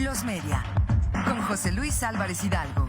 Los Media, con José Luis Álvarez Hidalgo.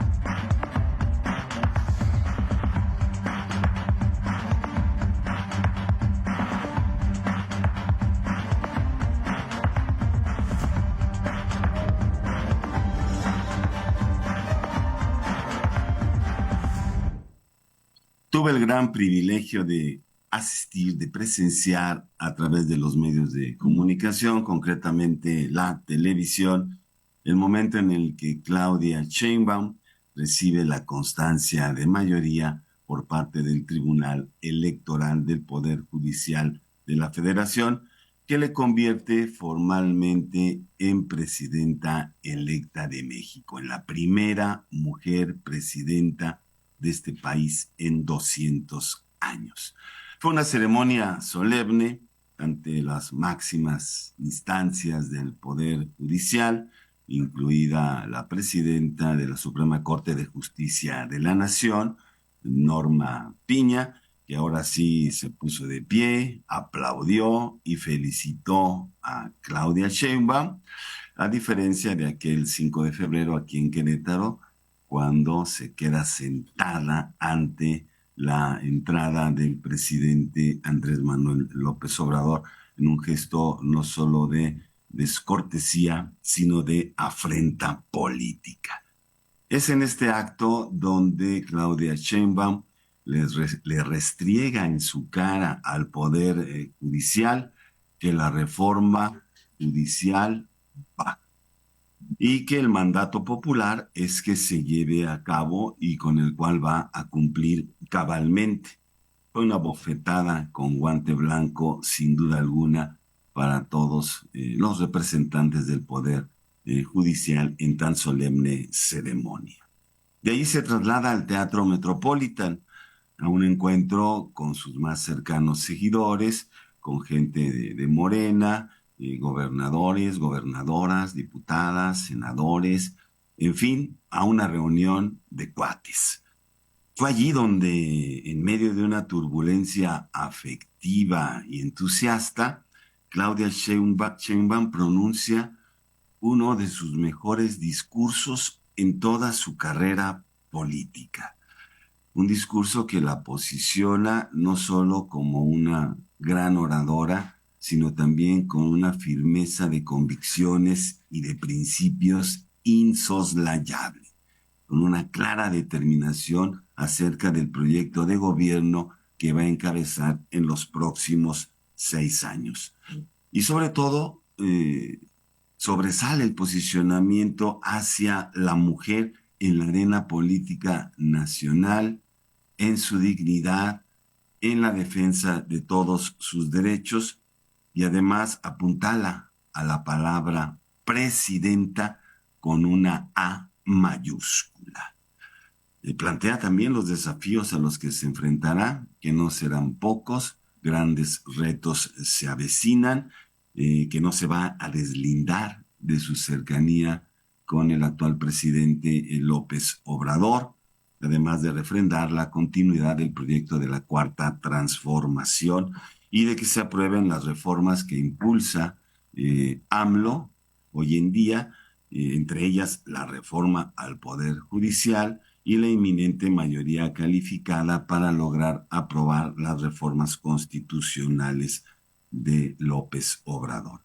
Tuve el gran privilegio de asistir, de presenciar a través de los medios de comunicación, concretamente la televisión, el momento en el que Claudia Sheinbaum recibe la constancia de mayoría por parte del Tribunal Electoral del Poder Judicial de la Federación, que le convierte formalmente en presidenta electa de México, en la primera mujer presidenta de este país en 200 años. Fue una ceremonia solemne ante las máximas instancias del Poder Judicial, incluida la presidenta de la Suprema Corte de Justicia de la Nación, Norma Piña, que ahora sí se puso de pie, aplaudió y felicitó a Claudia Sheinbaum, a diferencia de aquel 5 de febrero aquí en Querétaro, cuando se queda sentada ante la entrada del presidente Andrés Manuel López Obrador en un gesto no solo de descortesía, sino de afrenta política. Es en este acto donde Claudia Sheinbaum le restriega en su cara al Poder Judicial que la reforma judicial va y que el mandato popular es que se lleve a cabo y con el cual va a cumplir cabalmente. Fue una bofetada con guante blanco, sin duda alguna, para todos los representantes del Poder Judicial en tan solemne ceremonia. De ahí se traslada al Teatro Metropolitan a un encuentro con sus más cercanos seguidores, con gente de Morena, gobernadores, gobernadoras, diputadas, senadores, en fin, a una reunión de cuates. Fue allí donde, en medio de una turbulencia afectiva y entusiasta, Claudia Sheinbaum pronuncia uno de sus mejores discursos en toda su carrera política. Un discurso que la posiciona no solo como una gran oradora, sino también con una firmeza de convicciones y de principios insoslayable, con una clara determinación acerca del proyecto de gobierno que va a encabezar en los próximos 6 años. Y sobre todo, sobresale el posicionamiento hacia la mujer en la arena política nacional, en su dignidad, en la defensa de todos sus derechos y además apuntala a la palabra presidenta con una A mayúscula. Plantea también los desafíos a los que se enfrentará, que no serán pocos, grandes retos se avecinan, que no se va a deslindar de su cercanía con el actual presidente López Obrador, además de refrendar la continuidad del proyecto de la Cuarta Transformación y de que se aprueben las reformas que impulsa AMLO hoy en día, entre ellas la reforma al Poder Judicial y la inminente mayoría calificada para lograr aprobar las reformas constitucionales de López Obrador.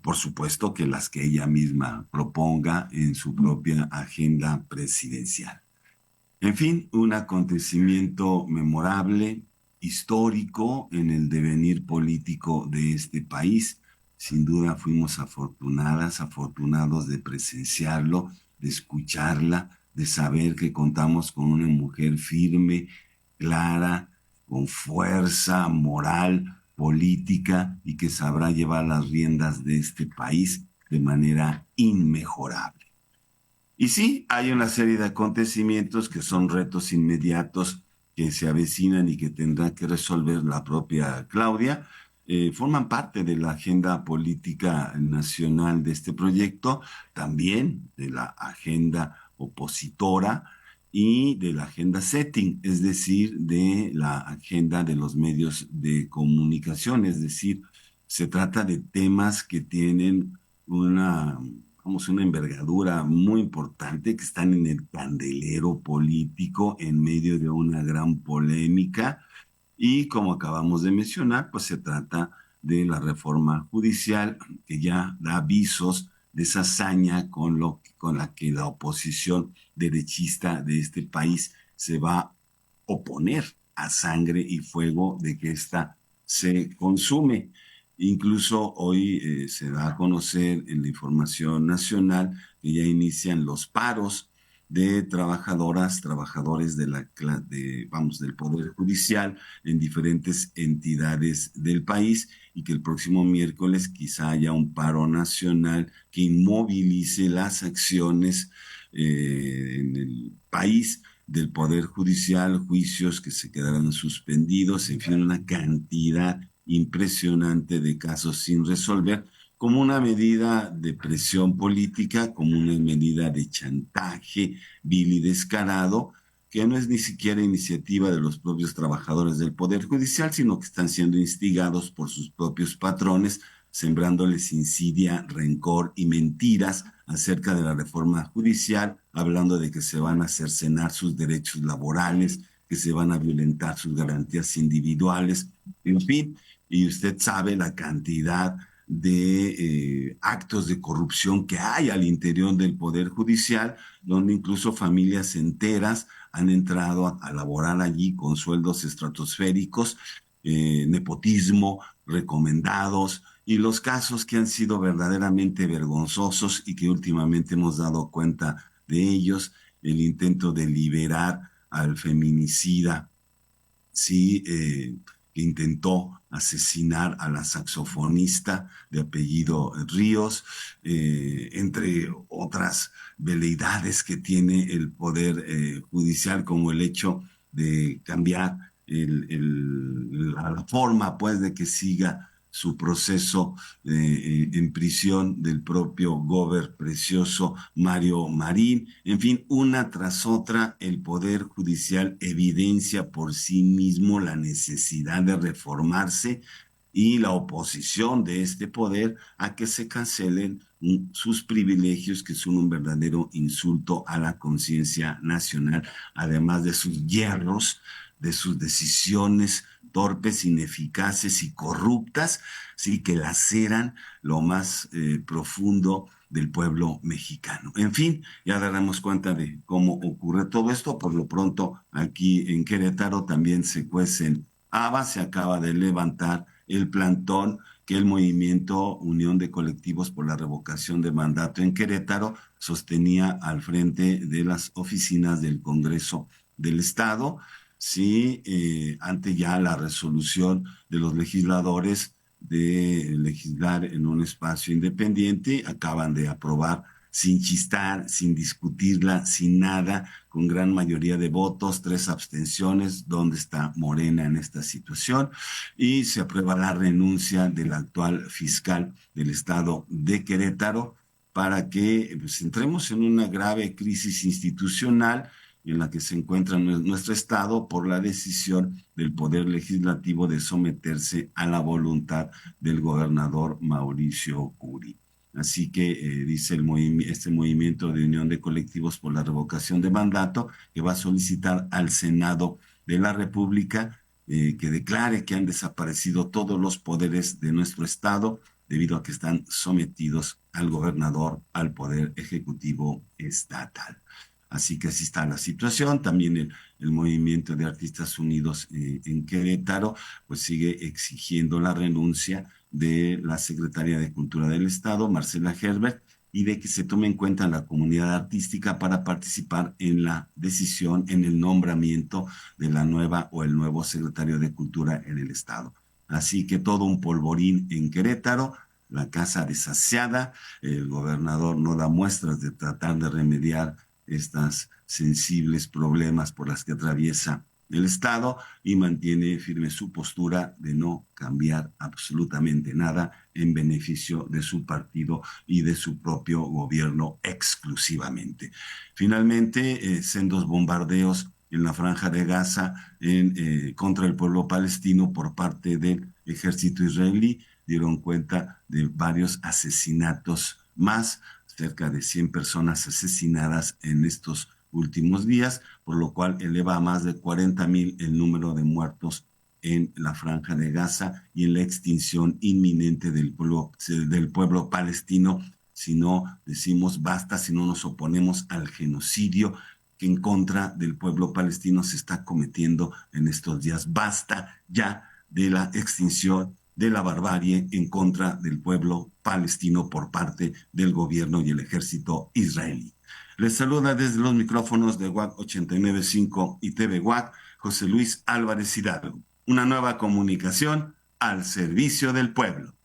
Por supuesto que las que ella misma proponga en su propia agenda presidencial. En fin, un acontecimiento memorable, histórico en el devenir político de este país. Sin duda fuimos afortunados de presenciarlo, de escucharla, de saber que contamos con una mujer firme, clara, con fuerza moral, política y que sabrá llevar las riendas de este país de manera inmejorable. Y sí, hay una serie de acontecimientos que son retos inmediatos que se avecinan y que tendrá que resolver la propia Claudia. Forman parte de la agenda política nacional de este proyecto, también de la agenda opositora y de la agenda setting, es decir, de la agenda de los medios de comunicación. Es decir, se trata de temas que tienen una vamos, una envergadura muy importante, que están en el candelero político en medio de una gran polémica. Y como acabamos de mencionar, pues se trata de la reforma judicial que ya da avisos de esa hazaña con la que la oposición derechista de este país se va a oponer a sangre y fuego de que ésta se consume. Incluso hoy se da a conocer en la información nacional que ya inician los paros de trabajadoras, trabajadores vamos, del Poder Judicial en diferentes entidades del país, y que el próximo miércoles quizá haya un paro nacional que inmovilice las acciones en el país del Poder Judicial, juicios que se quedarán suspendidos, en fin, una cantidad impresionante de casos sin resolver, como una medida de presión política, como una medida de chantaje vil y descarado, que no es ni siquiera iniciativa de los propios trabajadores del Poder Judicial, sino que están siendo instigados por sus propios patrones, sembrándoles insidia, rencor y mentiras acerca de la reforma judicial, hablando de que se van a cercenar sus derechos laborales, que se van a violentar sus garantías individuales, en fin, y usted sabe la cantidad de actos de corrupción que hay al interior del Poder Judicial, donde incluso familias enteras han entrado a laborar allí con sueldos estratosféricos, nepotismo, recomendados, y los casos que han sido verdaderamente vergonzosos y que últimamente hemos dado cuenta de ellos, el intento de liberar al feminicida, sí, que intentó asesinar a la saxofonista de apellido Ríos, entre otras veleidades que tiene el Poder Judicial, como el hecho de cambiar la forma, pues, de que siga su proceso en prisión del propio Gober precioso Mario Marín. En fin, una tras otra, el Poder Judicial evidencia por sí mismo la necesidad de reformarse, y la oposición de este poder a que se cancelen sus privilegios, que son un verdadero insulto a la conciencia nacional, además de sus hierros, de sus decisiones torpes, ineficaces y corruptas, sí, que laceran lo más profundo del pueblo mexicano. En fin, ya daremos cuenta de cómo ocurre todo esto. Por lo pronto, aquí en Querétaro también se cuecen habas. Se acaba de levantar el plantón que el movimiento Unión de Colectivos por la Revocación de Mandato en Querétaro sostenía al frente de las oficinas del Congreso del Estado. Sí, ante ya la resolución de los legisladores de legislar en un espacio independiente, acaban de aprobar sin chistar, sin discutirla, sin nada, con gran mayoría de votos, 3 abstenciones. ¿Dónde está Morena en esta situación? Y se aprueba la renuncia del actual fiscal del estado de Querétaro, para que pues, entremos en una grave crisis institucional en la que se encuentra nuestro Estado por la decisión del Poder Legislativo de someterse a la voluntad del gobernador Mauricio Curi. Así que dice este movimiento de Unión de Colectivos por la Revocación de Mandato, que va a solicitar al Senado de la República que declare que han desaparecido todos los poderes de nuestro Estado, debido a que están sometidos al gobernador, al Poder Ejecutivo Estatal. Así que así está la situación. También el Movimiento de Artistas Unidos en Querétaro pues sigue exigiendo la renuncia de la secretaria de Cultura del Estado, Marcela Herbert, y de que se tome en cuenta la comunidad artística para participar en la decisión, en el nombramiento de la nueva o el nuevo secretario de Cultura en el Estado. Así que todo un polvorín en Querétaro, la casa desasiada. El gobernador no da muestras de tratar de remediar estas sensibles problemas por las que atraviesa el Estado, y mantiene firme su postura de no cambiar absolutamente nada en beneficio de su partido y de su propio gobierno exclusivamente. Finalmente, sendos bombardeos en la Franja de Gaza contra el pueblo palestino por parte del ejército israelí dieron cuenta de varios asesinatos más. cerca de 100 personas asesinadas en estos últimos días, por lo cual eleva a más de 40,000 el número de muertos en la Franja de Gaza y en la extinción inminente del pueblo palestino si no decimos basta, si no nos oponemos al genocidio que en contra del pueblo palestino se está cometiendo en estos días. Basta ya de la extinción de la barbarie en contra del pueblo palestino por parte del gobierno y el ejército israelí. Les saluda desde los micrófonos de WAC 895 y TV WAC José Luis Álvarez Hidalgo. Una nueva comunicación al servicio del pueblo.